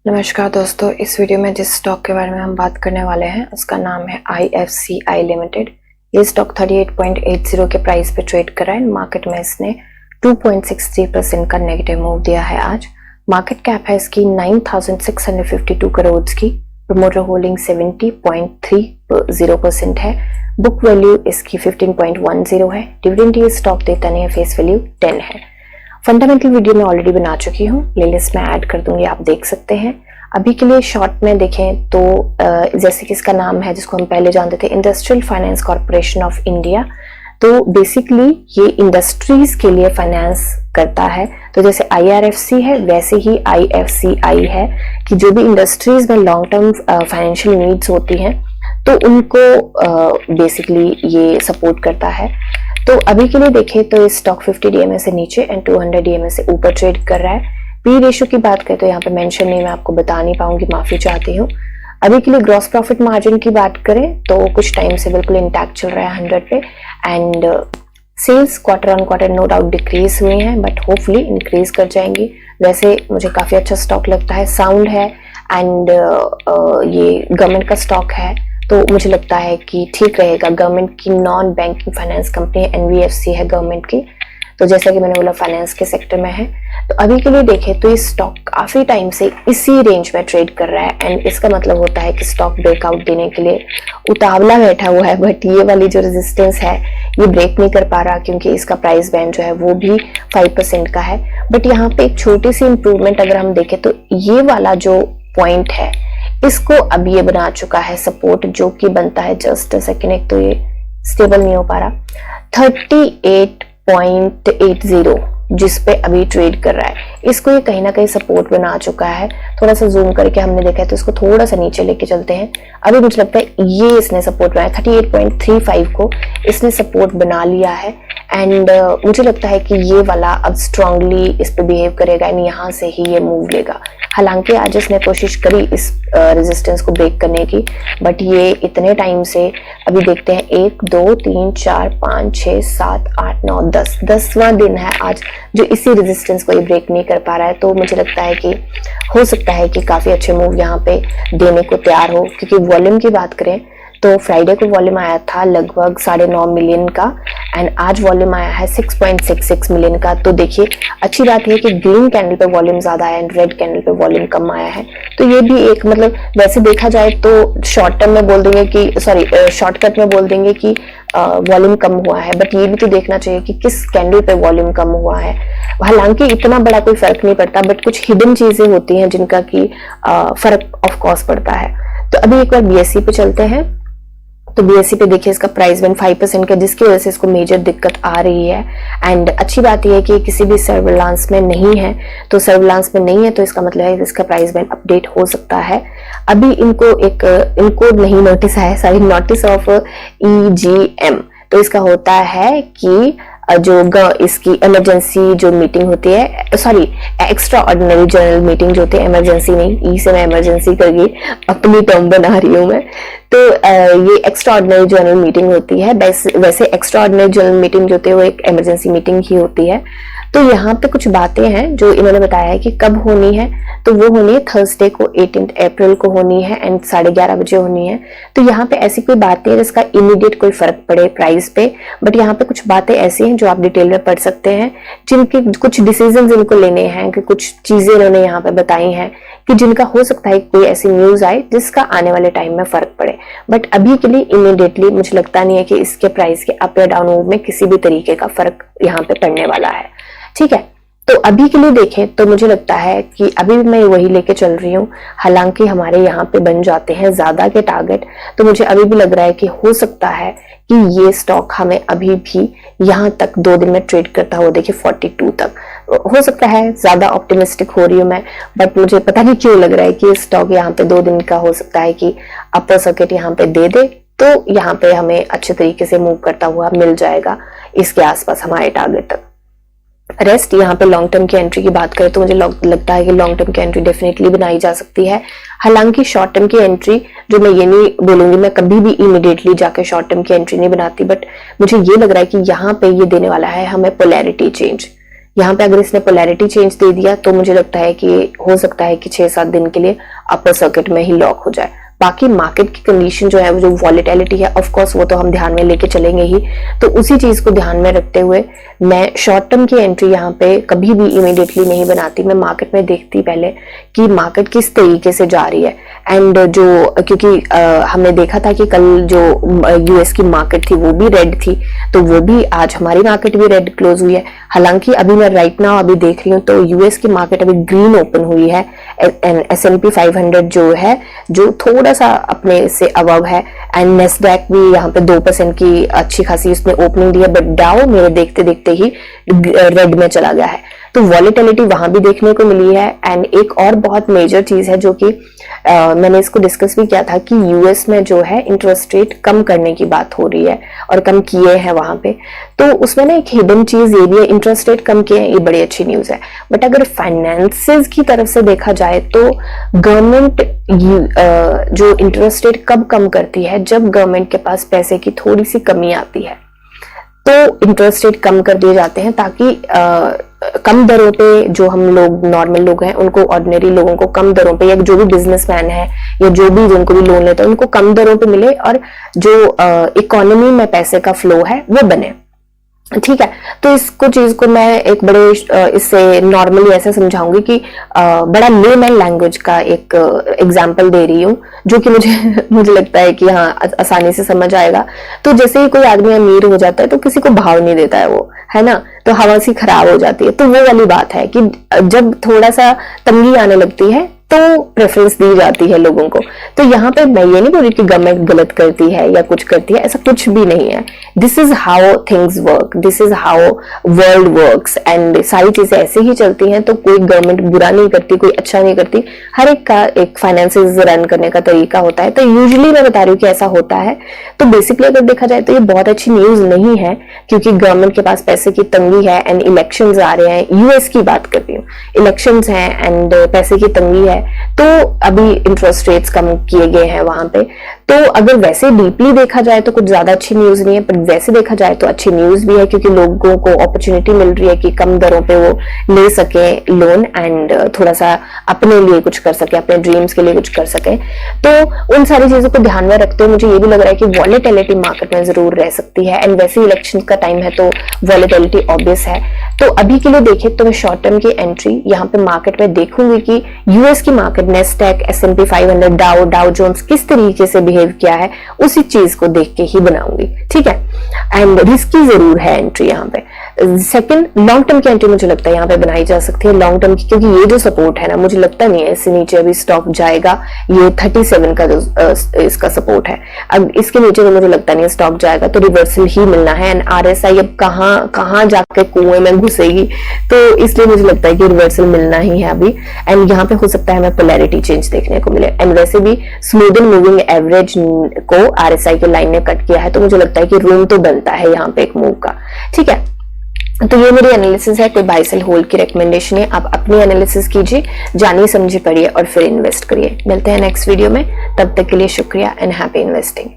नमस्कार दोस्तों, इस वीडियो में जिस स्टॉक के बारे में हम बात करने वाले हैं उसका नाम है IFCI लिमिटेड। ये स्टॉक 38.80 के प्राइस पे ट्रेड कर रहा है। मार्केट में इसने 2.63% का नेगेटिव मूव दिया है। आज मार्केट कैप है इसकी 9,652 करोड़ की। प्रमोटर होल्डिंग 70.30% है। बुक वैल्यू इसकी 15.10 है। डिविडेंड ये स्टॉक देता नहीं है, फेस वैल्यू 10 है। फंडामेंटल वीडियो में ऑलरेडी बना चुकी हूँ, प्लेलिस्ट में ऐड कर दूंगी, आप देख सकते हैं। अभी के लिए शॉर्ट में देखें तो जैसे कि इसका नाम है, जिसको हम पहले जानते थे industrial finance corporation of India, तो बेसिकली ये इंडस्ट्रीज के लिए फाइनेंस करता है। तो जैसे IRFC है वैसे ही IFCI है कि जो भी इंडस्ट्रीज में लॉन्ग टर्म फाइनेंशियल नीड्स होती हैं तो उनको बेसिकली ये सपोर्ट करता है। तो अभी के लिए देखें तो ये स्टॉक 50 DMA से नीचे एंड 200 DMA से ऊपर ट्रेड कर रहा है। पी रेशियो की बात करें तो यहाँ पे मेंशन नहीं, मैं आपको बता नहीं पाऊंगी, माफी चाहती हूँ। अभी के लिए ग्रॉस प्रॉफिट मार्जिन की बात करें तो कुछ टाइम से बिल्कुल इंटैक्ट चल रहा है 100 पे। And sales quarter on quarter no doubt decrease हुई हैं, बट होपफुली इंक्रीज कर जाएंगी। वैसे मुझे काफी अच्छा स्टॉक लगता है, साउंड है एंड ये गवर्नमेंट का स्टॉक है तो मुझे लगता है कि ठीक रहेगा। गवर्नमेंट की नॉन बैंकिंग फाइनेंस कंपनी है, NBFC है गवर्नमेंट की, तो जैसा कि मैंने बोला फाइनेंस के सेक्टर में है। तो अभी के लिए देखें तो ये स्टॉक काफी टाइम से इसी रेंज में ट्रेड कर रहा है एंड इसका मतलब होता है कि स्टॉक ब्रेकआउट देने के लिए उतावला बैठा हुआ है। बट ये वाली जो रेजिस्टेंस है ये ब्रेक नहीं कर पा रहा क्योंकि इसका प्राइस बैंड जो है वो भी 5% का है। बट यहाँ पे एक छोटी सी इंप्रूवमेंट अगर हम देखें तो ये वाला जो पॉइंट है इसको अब ये बना चुका है सपोर्ट, जो कि बनता है जस्ट अ सेकेंड, एक तो ये स्टेबल नहीं हो पा रहा 38.80 जिस पे अभी ट्रेड कर रहा है। इसको ये कहीं ना कहीं सपोर्ट बना चुका है। थोड़ा सा जूम करके हमने देखा है तो इसको थोड़ा सा नीचे लेके चलते हैं। अभी मुझे लगता है ये इसने सपोर्ट बनाया 38.35 को इसने सपोर्ट बना लिया है एंड मुझे लगता है कि ये वाला अब स्ट्रांगली इस पे बिहेव करेगा एंड यहाँ से ही ये मूव लेगा। हालांकि आज इसने कोशिश करी इस रेजिस्टेंस को ब्रेक करने की, बट ये इतने टाइम से अभी देखते हैं 1 2 3 4 5 6 7 8 9 10 10वां दिन है आज जो इसी रेजिस्टेंस को ये ब्रेक नहीं कर पा रहा है। तो मुझे लगता है कि हो सकता है कि काफी अच्छे मूव यहाँ पे देने को तैयार हो। क्योंकि वॉल्यूम की बात करें तो फ्राइडे को वॉल्यूम आया था लगभग 9.5 मिलियन का एंड आज वॉल्यूम आया है 6.66 मिलियन का। तो देखिए अच्छी बात है कि ग्रीन कैंडल पे वॉल्यूम ज्यादा है एंड रेड कैंडल पे वॉल्यूम कम आया है। तो ये भी एक मतलब वैसे देखा जाए तो शॉर्ट टर्म में बोल देंगे कि शॉर्टकट में बोल देंगे कि वॉल्यूम कम हुआ है, बट ये भी तो देखना चाहिए कि किस कैंडल पे वॉल्यूम कम हुआ है। हालांकि इतना बड़ा कोई फर्क नहीं पड़ता, बट कुछ हिडन चीजें होती हैं जिनका की फर्क ऑफ कोर्स पड़ता है। तो अभी एक बार BSE पे चलते हैं। तो BSE पे देखिए इसका प्राइस बैंड 5% का, जिसकी वजह से इसको मेजर दिक्कत आ रही है। एंड अच्छी बात यह है कि किसी भी सर्विलांस में नहीं है, तो सर्विलांस में नहीं है तो इसका मतलब है कि इसका प्राइस बैंड अपडेट हो सकता है। अभी इनको नहीं नोटिस है, सॉरी नोटिस ऑफ EGM। तो इसका होता है कि जो इसकी इमरजेंसी जो मीटिंग होती है, sorry extra ordinary general meeting जो होती है, इमरजेंसी नहीं, ई से मैं इमरजेंसी करके अपनी टर्म बना रही हूँ मैं। तो ये एक्स्ट्रा ऑर्डिनरी जनरल मीटिंग होती है। वैसे एक्स्ट्रा ऑर्डिनरी जनरल मीटिंग जो होती है वो एक इमरजेंसी मीटिंग ही होती है। तो यहाँ पे कुछ बातें हैं जो इन्होंने बताया है कि कब होनी है, तो वो होनी है थर्सडे को 18 अप्रैल को होनी है एंड 11:30 बजे होनी है। तो यहाँ पे ऐसी कोई बात नहीं है जिसका इमीडिएट कोई फर्क पड़े प्राइस पे, बट यहाँ पे कुछ बातें ऐसी हैं जो आप डिटेल में पढ़ सकते हैं, जिनके कुछ डिसीजन इनको लेने हैं, कि कुछ चीजें इन्होंने यहाँ पे बताई हैं कि जिनका हो सकता है कोई ऐसी न्यूज आए जिसका आने वाले टाइम में फर्क पड़े। बट अभी के लिए इमीडिएटली मुझे लगता नहीं है कि इसके प्राइस के अप या डाउन मूव में किसी भी तरीके का फर्क यहाँ पे पड़ने वाला है। ठीक है, तो अभी के लिए देखें तो मुझे लगता है कि अभी भी मैं वही लेके चल रही हूँ। हालांकि हमारे यहाँ पे बन जाते हैं ज्यादा के टारगेट, तो मुझे अभी भी लग रहा है कि हो सकता है कि ये स्टॉक हमें अभी भी यहाँ तक 2 दिन में ट्रेड करता हुआ देखिए 42 तक हो सकता है। ज्यादा ऑप्टिमिस्टिक हो रही हूँ मैं, बट मुझे पता नहीं क्यों लग रहा है कि स्टॉक यहाँ पे 2 दिन का हो सकता है कि अपर सर्किट यहाँ पे दे दे, तो यहाँ पे हमें अच्छे तरीके से मूव करता हुआ मिल जाएगा इसके आसपास हमारे टारगेट तक। रेस्ट यहाँ पे लॉन्ग टर्म की एंट्री की बात करें तो मुझे लगता है कि लॉन्ग टर्म की एंट्री डेफिनेटली बनाई जा सकती है। हालांकि शॉर्ट टर्म की एंट्री जो मैं ये नहीं बोलूंगी, मैं कभी भी इमीडिएटली जाके शॉर्ट टर्म की एंट्री नहीं बनाती, बट मुझे ये लग रहा है कि यहाँ पे ये देने वाला है हमें पोलैरिटी चेंज। यहाँ पे अगर इसने पोलैरिटी चेंज दे दिया तो मुझे लगता है कि हो सकता है कि 6-7 दिन के लिए अपर सर्किट में ही लॉक हो जाए। बाकी मार्केट की कंडीशन जो है, वो जो वॉलेटिलिटी है, ऑफ कोर्स वो तो हम ध्यान में लेके चलेंगे ही। तो उसी चीज को ध्यान में रखते हुए मैं शॉर्ट टर्म की एंट्री यहाँ पे कभी भी इमीडिएटली नहीं बनाती। मैं मार्केट में देखती पहले कि मार्केट किस तरीके से जा रही है। एंड जो क्योंकि हमने देखा था कि कल जो यूएस की मार्केट थी वो भी रेड थी, तो वो भी आज हमारी मार्केट भी रेड क्लोज हुई है। हालांकि अभी मैं राइट नाउ अभी देख रही हूँ तो यूएस की मार्केट अभी ग्रीन ओपन हुई है। S&P 500 जो है, जो थोड़ा सा अपने से अबव है, एंड नेस्डैक भी यहाँ पे 2% की अच्छी खासी उसने ओपनिंग दी है, बट डाउ मेरे देखते देखते ही रेड में चला गया है। तो वॉलेटिलिटी वहां भी देखने को मिली है। एंड एक और बहुत मेजर चीज है जो कि मैंने इसको डिस्कस भी किया था कि यूएस में जो है इंटरेस्ट रेट कम करने की बात हो रही है और कम किए हैं वहां पे। तो उसमें ना एक हिडन चीज ये भी है, इंटरेस्ट रेट कम किए हैं, ये बड़ी अच्छी न्यूज है। बट अगर फाइनेंसेस की तरफ से देखा जाए तो गवर्नमेंट जो इंटरेस्ट रेट कब कम करती है, जब गवर्नमेंट के पास पैसे की थोड़ी सी कमी आती है तो इंटरेस्ट रेट कम कर दिए जाते हैं, ताकि कम दरों पे जो हम लोग नॉर्मल लोग हैं उनको, ऑर्डिनरी लोगों को कम दरों पे, या जो भी बिजनेसमैन है या जो भी जिनको भी लोन लेते हैं उनको कम दरों पे मिले और जो इकोनॉमी में पैसे का फ्लो है वो बने। ठीक है, तो इसको चीज को मैं एक बड़े इससे नॉर्मली ऐसे समझाऊंगी कि बड़ा लेमैन लैंग्वेज का एक एग्जांपल दे रही हूँ, जो कि मुझे लगता है कि हाँ आसानी से समझ आएगा। तो जैसे ही कोई आदमी अमीर हो जाता है तो किसी को भाव नहीं देता है वो, है ना, तो हवा सी खराब हो जाती है। तो वो वाली बात है कि जब थोड़ा सा तंगी आने लगती है तो प्रेफरेंस दी जाती है लोगों को। तो यहाँ पे मैं ये नहीं बोल रही कि गवर्नमेंट गलत करती है या कुछ करती है, ऐसा कुछ भी नहीं है। This is how things work, this is how world works, and सारी चीजें ऐसे ही चलती हैं। तो कोई गवर्नमेंट बुरा नहीं करती, कोई अच्छा नहीं करती, हर एक का एक फाइनेंसेस रन करने का तरीका होता है। तो यूजुअली मैं बता रही हूँ कि ऐसा होता है। तो बेसिकली अगर देखा जाए तो ये बहुत अच्छी न्यूज नहीं है, क्योंकि गवर्नमेंट के पास पैसे की तंगी है एंड इलेक्शंस आ रहे हैं। यूएस की बात कर रही हूँ, इलेक्शंस हैं एंड पैसे की तंगी है, तो अभी इंटरेस्ट रेट्स कम किए गए हैं वहां पे। तो अगर वैसे डीपली देखा जाए तो कुछ ज्यादा अच्छी न्यूज नहीं है, पर वैसे देखा जाए तो अच्छी न्यूज भी है, क्योंकि लोगों को अपॉर्चुनिटी मिल रही है कि कम दरों पे वो ले सके लोन एंड थोड़ा सा अपने लिए कुछ कर सके, अपने ड्रीम्स के लिए कुछ कर सके। तो उन सारी चीजों को ध्यान में रखते हुए मुझे ये भी लग रहा है कि वॉलेटिलिटी मार्केट में जरूर रह सकती है। एंड वैसे इलेक्शन का टाइम है तो वॉलेटिलिटी ऑब्वियस है। तो अभी के लिए देखे तो मैं शॉर्ट टर्म की एंट्री यहाँ पे मार्केट में देखूंगी कि यूएस की market, Nasdaq, S&P 500, Dow Jones किस तरीके से बिहेव किया है, उसी चीज को देख के ही बनाऊंगी। ठीक है, एंड रिस्की जरूर है एंट्री यहाँ पे। सेकंड, लॉन्ग टर्म की एंट्री मुझे लगता है यहाँ पे बनाई जा सकती है लॉन्ग टर्म की, क्योंकि ये जो सपोर्ट है ना, मुझे लगता नहीं है इससे नीचे अभी स्टॉक जाएगा। ये 37 का जो इसका सपोर्ट है, अब इसके नीचे तो मुझे लगता नहीं स्टॉक जाएगा, तो रिवर्सल ही मिलना है। एंड RSI अब कहाँ जाके कुएं में घुसेगी, तो इसलिए मुझे लगता है कि रिवर्सल मिलना ही है अभी। एंड यहाँ पे हो सकता है हमें पोलैरिटी चेंज देखने को मिले। एंड वैसे भी स्मूथ एंड मूविंग एवरेज को RSI के लाइन ने कट किया है, तो मुझे लगता है कि रूम तो बनता है यहाँ पे एक मूव का। ठीक है, तो ये मेरी एनालिसिस है, कोई बाय सेल होल्ड की रिकमेंडेशन है। आप अपनी एनालिसिस कीजिए, जानिए समझिए पढ़िए और फिर इन्वेस्ट करिए। मिलते हैं नेक्स्ट वीडियो में, तब तक के लिए शुक्रिया एंड हैप्पी इन्वेस्टिंग।